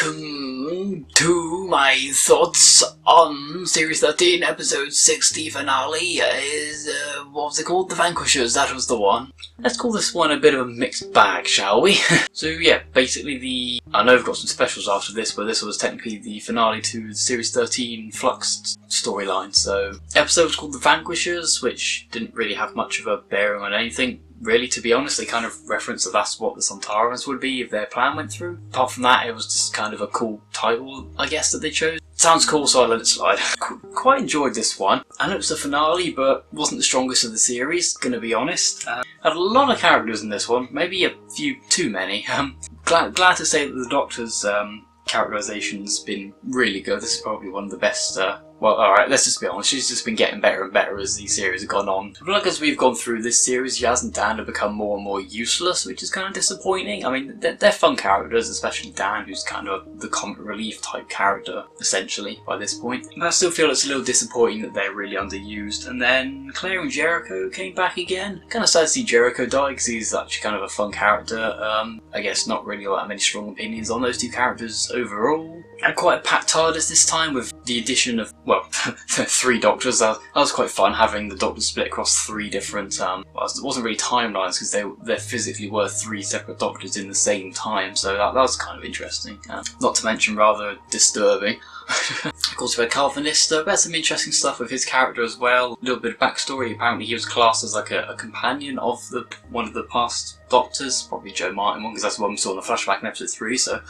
welcome to my thoughts on Series 13, Episode 60 finale. What was it called? The Vanquishers, that was the one. Let's call this one a bit of a mixed bag, shall we? So yeah, basically I know we've got some specials after this, but this was technically the finale to the Series 13 Flux storyline. So, episode was called The Vanquishers, which didn't really have much of a bearing on anything. Really, to be honest, they kind of referenced that that's what the Sontarans would be if their plan went through. Apart from that, it was just kind of a cool title, I guess, that they chose. Sounds cool, so I let it slide. Quite enjoyed this one. I know it was the finale, but wasn't the strongest of the series, gonna be honest. Had a lot of characters in this one, maybe a few too many. Glad to say that the Doctor's characterization's been really good. This is probably one of the best. Well, alright, let's just be honest, she's just been getting better and better as the series have gone on. I feel like as we've gone through this series, Yaz and Dan have become more and more useless, which is kind of disappointing. I mean, they're fun characters, especially Dan, who's kind of the comic relief type character, essentially, by this point. But I still feel it's a little disappointing that they're really underused. And then Claire and Jericho came back again. Kind of sad to see Jericho die, because he's actually kind of a fun character. I guess not really that many strong opinions on those two characters overall. And quite a packed TARDIS this time with the addition of, well, 3 Doctors. That was quite fun, having the Doctors split across 3 different, well, it wasn't really timelines because there physically were 3 separate Doctors in the same time, so that was kind of interesting. Not to mention rather disturbing. Of course, we had Calvinista, but had some interesting stuff with his character as well. A little bit of backstory. Apparently, he was classed as like a companion of one of the past Doctors, probably Joe Martin one, because that's the one we saw in the flashback in episode 3. So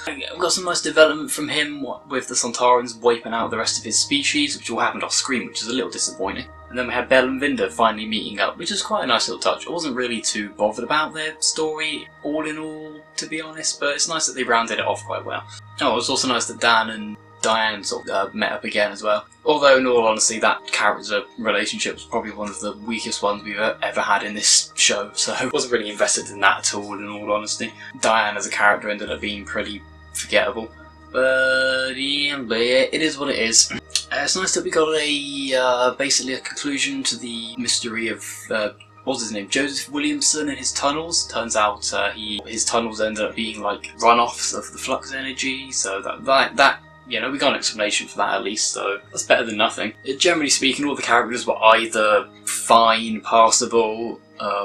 we've got some nice development from him with the Sontarans wiping out the rest of his species, which all happened off screen, which is a little disappointing. And then we had Belle and Vinda finally meeting up, which is quite a nice little touch. I wasn't really too bothered about their story, all in all, to be honest, but it's nice that they rounded it off quite well. Oh, it was also nice that Dan and Diane sort of met up again as well. Although, in all honesty, that character relationship was probably one of the weakest ones we've ever had in this show, so I wasn't really invested in that at all, in all honesty. Diane as a character ended up being pretty forgettable. But yeah, it is what it is. It's nice that we got basically a conclusion to the mystery of what was his name? Joseph Williamson and his tunnels. Turns out his tunnels ended up being like runoffs of the flux energy, so that you know, we got an explanation for that at least, so that's better than nothing. Generally speaking, all the characters were either fine, passable,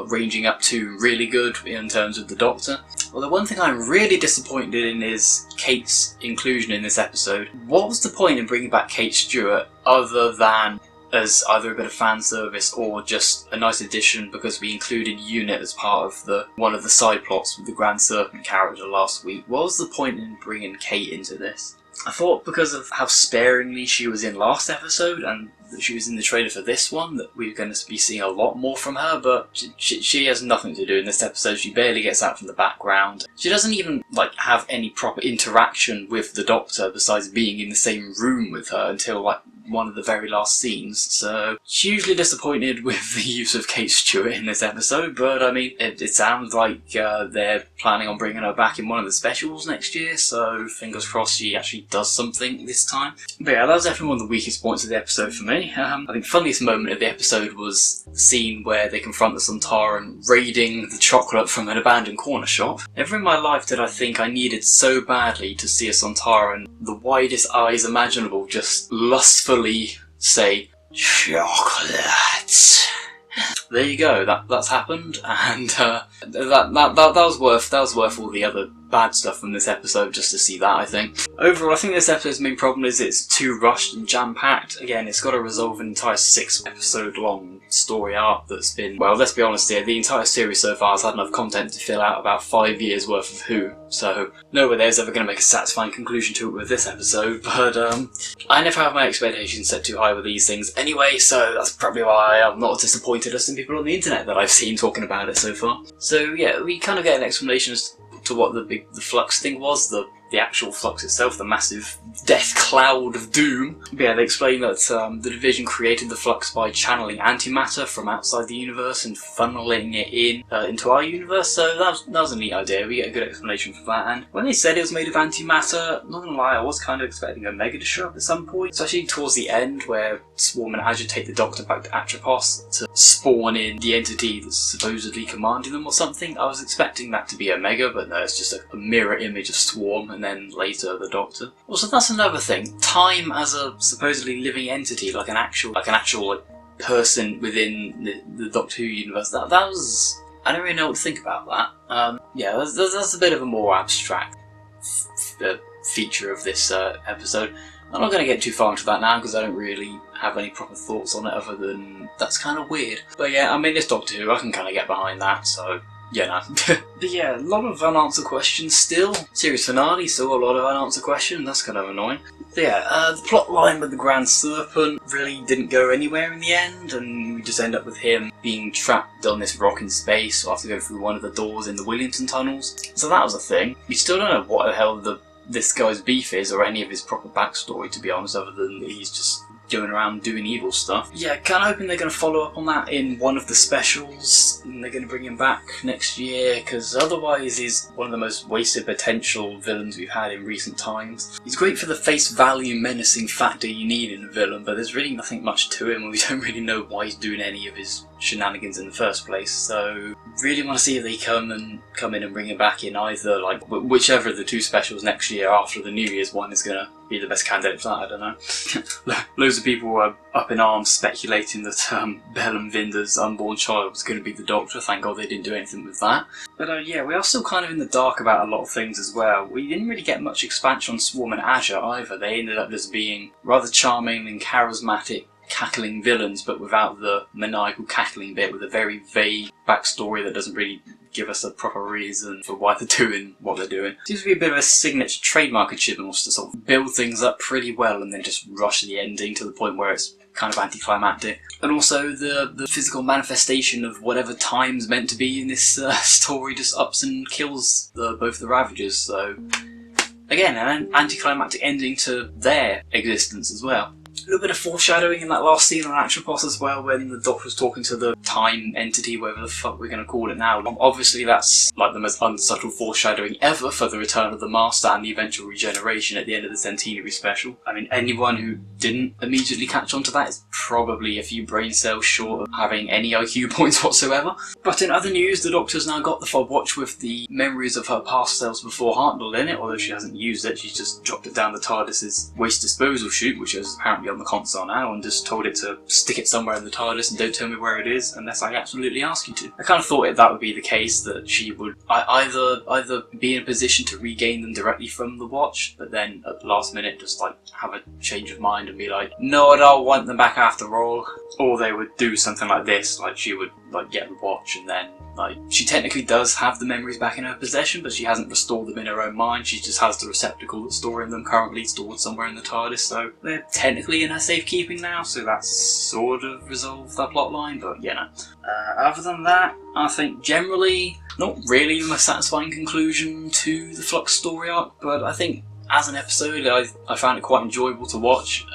ranging up to really good in terms of the Doctor. Well, the one thing I'm really disappointed in is Kate's inclusion in this episode. What was the point in bringing back Kate Stewart other than as either a bit of fan service or just a nice addition because we included Unit as part of one of the side plots with the Grand Serpent character last week? What was the point in bringing Kate into this? I thought because of how sparingly she was in last episode and that she was in the trailer for this one that we were going to be seeing a lot more from her, but she has nothing to do in this episode. She barely gets out from the background. She doesn't even like have any proper interaction with the Doctor besides being in the same room with her until like one of the very last scenes, so hugely disappointed with the use of Kate Stewart in this episode, but I mean, it sounds like they're planning on bringing her back in one of the specials next year, so fingers crossed she actually does something this time. But yeah, that was definitely one of the weakest points of the episode for me. I think the funniest moment of the episode was the scene where they confront the Sontaran raiding the chocolate from an abandoned corner shop. Never in my life did I think I needed so badly to see a Sontaran, the widest eyes imaginable, just lustfully say, "Chocolate." There you go. That's happened, and that was worth all the other bad stuff from this episode just to see that. I think overall, I think this episode's main problem is it's too rushed and jam-packed. Again, it's got to resolve an entire 6-episode long story arc that's been, well, let's be honest here, the entire series so far has had enough content to fill out about 5 years worth of Who, so no way there's ever going to make a satisfying conclusion to it with this episode, but I never have my expectations set too high with these things anyway, so that's probably why I'm not as disappointed as some people on the internet that I've seen talking about it so far. So yeah, we kind of get an explanation as to what the flux thing was, the actual flux itself, the massive death cloud of doom. But yeah, they explain that the Division created the flux by channeling antimatter from outside the universe and funneling it into our universe, so that was a neat idea. We get a good explanation for that, and when they said it was made of antimatter, not gonna lie, I was kind of expecting Omega to show up at some point, especially towards the end where Swarm and agitate the Doctor back to Atropos to spawn in the entity that's supposedly commanding them or something. I was expecting that to be Omega, but no, it's just a mirror image of Swarm and then later the Doctor. Also, that's another thing. Time as a supposedly living entity, like an actual person within the Doctor Who universe. That was, I don't really know what to think about that. Yeah, that's a bit of a more abstract feature of this episode. I'm not going to get too far into that now because I don't really have any proper thoughts on it other than that's kind of weird. But yeah, I mean, it's Doctor Who, I can kind of get behind that, so yeah, no. But yeah, a lot of unanswered questions still. Series finale, still a lot of unanswered questions, that's kind of annoying. But yeah, the plot line with the Grand Serpent really didn't go anywhere in the end, and we just end up with him being trapped on this rock in space, so I have to go through one of the doors in the Williamson tunnels. So that was a thing. We still don't know what the hell this guy's beef is, or any of his proper backstory, to be honest, other than that he's just going around doing evil stuff. Yeah, kind of hoping they're going to follow up on that in one of the specials, and they're going to bring him back next year, because otherwise he's one of the most wasted potential villains we've had in recent times. He's great for the face value menacing factor you need in a villain, but there's really nothing much to him, and we don't really know why he's doing any of his shenanigans in the first place, so really want to see if they come in and bring him back in either, like, whichever of the two specials next year after the New Year's one is going to be the best candidate for that, I don't know. Loads of people were up in arms speculating that Bellum Vinder's unborn child was going to be the Doctor. Thank God they didn't do anything with that. But yeah, we are still kind of in the dark about a lot of things as well. We didn't really get much expansion on Swarm and Azure either. They ended up just being rather charming and charismatic cackling villains, but without the maniacal cackling bit, with a very vague backstory that doesn't really give us a proper reason for why they're doing what they're doing. Seems to be a bit of a signature trademark of Chibnall's to sort of build things up pretty well and then just rush the ending to the point where it's kind of anticlimactic. And also the physical manifestation of whatever time's meant to be in this story just ups and kills both the Ravagers, so again, an anticlimactic ending to their existence as well. A little bit of foreshadowing in that last scene on Atropos as well, when the Doctor was talking to the time entity, whatever the fuck we're going to call it now. Obviously that's like the most unsubtle foreshadowing ever for the return of the Master and the eventual regeneration at the end of the centenary special. I mean, anyone who didn't immediately catch on to that is probably a few brain cells short of having any IQ points whatsoever. But in other news, the Doctor's now got the fob watch with the memories of her past selves before Hartnell in it, although she hasn't used it. She's just dropped it down the TARDIS's waste disposal chute, which is apparently on the console now, and just told it to stick it somewhere in the TARDIS and don't tell me where it is unless I absolutely ask you to. I kind of thought that would be the case, that she would either be in a position to regain them directly from the watch, but then at the last minute just like have a change of mind and be like, no, I don't want them back after all. Or they would do something like this, like she would like get the watch and then like she technically does have the memories back in her possession, but she hasn't restored them in her own mind. She just has the receptacle that's storing them currently stored somewhere in the TARDIS, so they're technically in her safekeeping now, so that's sort of resolved that plot line, but you know. Other than that, I think generally not really the most satisfying conclusion to the Flux story arc, but I think as an episode I found it quite enjoyable to watch.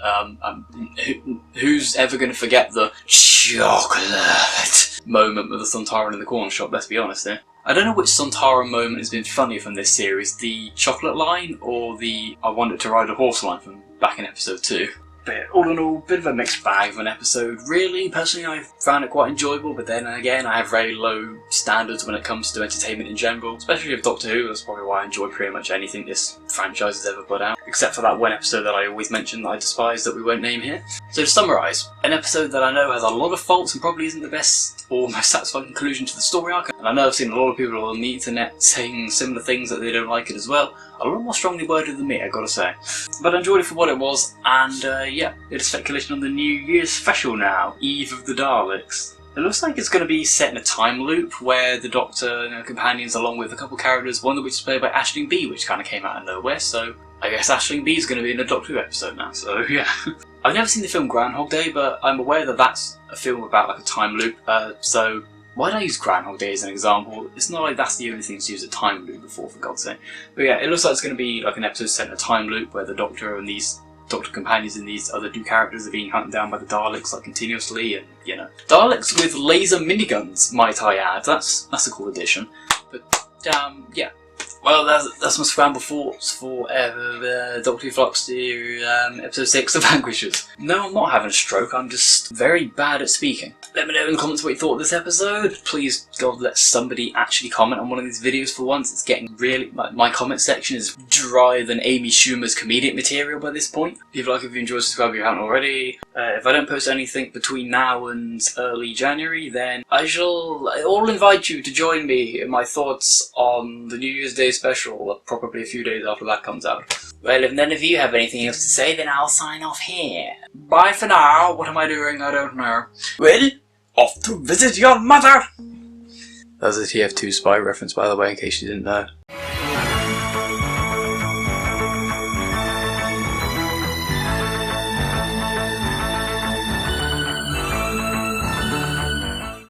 Who's ever going to forget the chocolate moment with the Sontaran in the corner shop, let's be honest here. I don't know which Sontaran moment has been funnier from this series, the chocolate line or the I wanted to ride a horse line from back in episode 2. But all in all, bit of a mixed bag of an episode. Really, personally, I found it quite enjoyable, but then again, I have very low standards when it comes to entertainment in general, especially with Doctor Who. That's probably why I enjoy pretty much anything this franchise has ever put out, except for that one episode that I always mention that I despise that we won't name here. So to summarise, an episode that I know has a lot of faults and probably isn't the best or most satisfying conclusion to the story arc, and I know I've seen a lot of people on the internet saying similar things that they don't like it as well. A lot more strongly worded than me, I gotta say. But I enjoyed it for what it was, and yeah, it is speculation on the New Year's special now, Eve of the Daleks. It looks like it's going to be set in a time loop where the Doctor and her companions, along with a couple characters, one of which is played by Aisling Bea, which kind of came out of nowhere, so I guess Aisling Bea is going to be in a Doctor Who episode now, so yeah. I've never seen the film Groundhog Day, but I'm aware that that's a film about like a time loop, so why did I use Groundhog Day as an example? It's not like that's the only thing to use a time loop before, for God's sake. But yeah, it looks like it's going to be like an episode set in a time loop where the Doctor and these Doctor companions and these other two characters are being hunted down by the Daleks like continuously, and you know, Daleks with laser miniguns, might I add. That's a cool addition. But yeah, Well, that's my scramble thoughts for Doctor Who Flux The episode 6, The Vanquishers. No, I'm not having a stroke, I'm just very bad at speaking. Let me know in the comments what you thought of this episode. Please, God, let somebody actually comment on one of these videos for once. It's getting really... My comment section is drier than Amy Schumer's comedic material by this point. If you like, if you enjoy, subscribe if you haven't already. If I don't post anything between now and early January, then I'll invite you to join me in my thoughts on the New Year's Day special, probably a few days after that comes out. Well, if none of you have anything else to say, then I'll sign off here. Bye for now. What am I doing? I don't know. Well, off to visit your mother! That was a TF2 spy reference, by the way, in case you didn't know.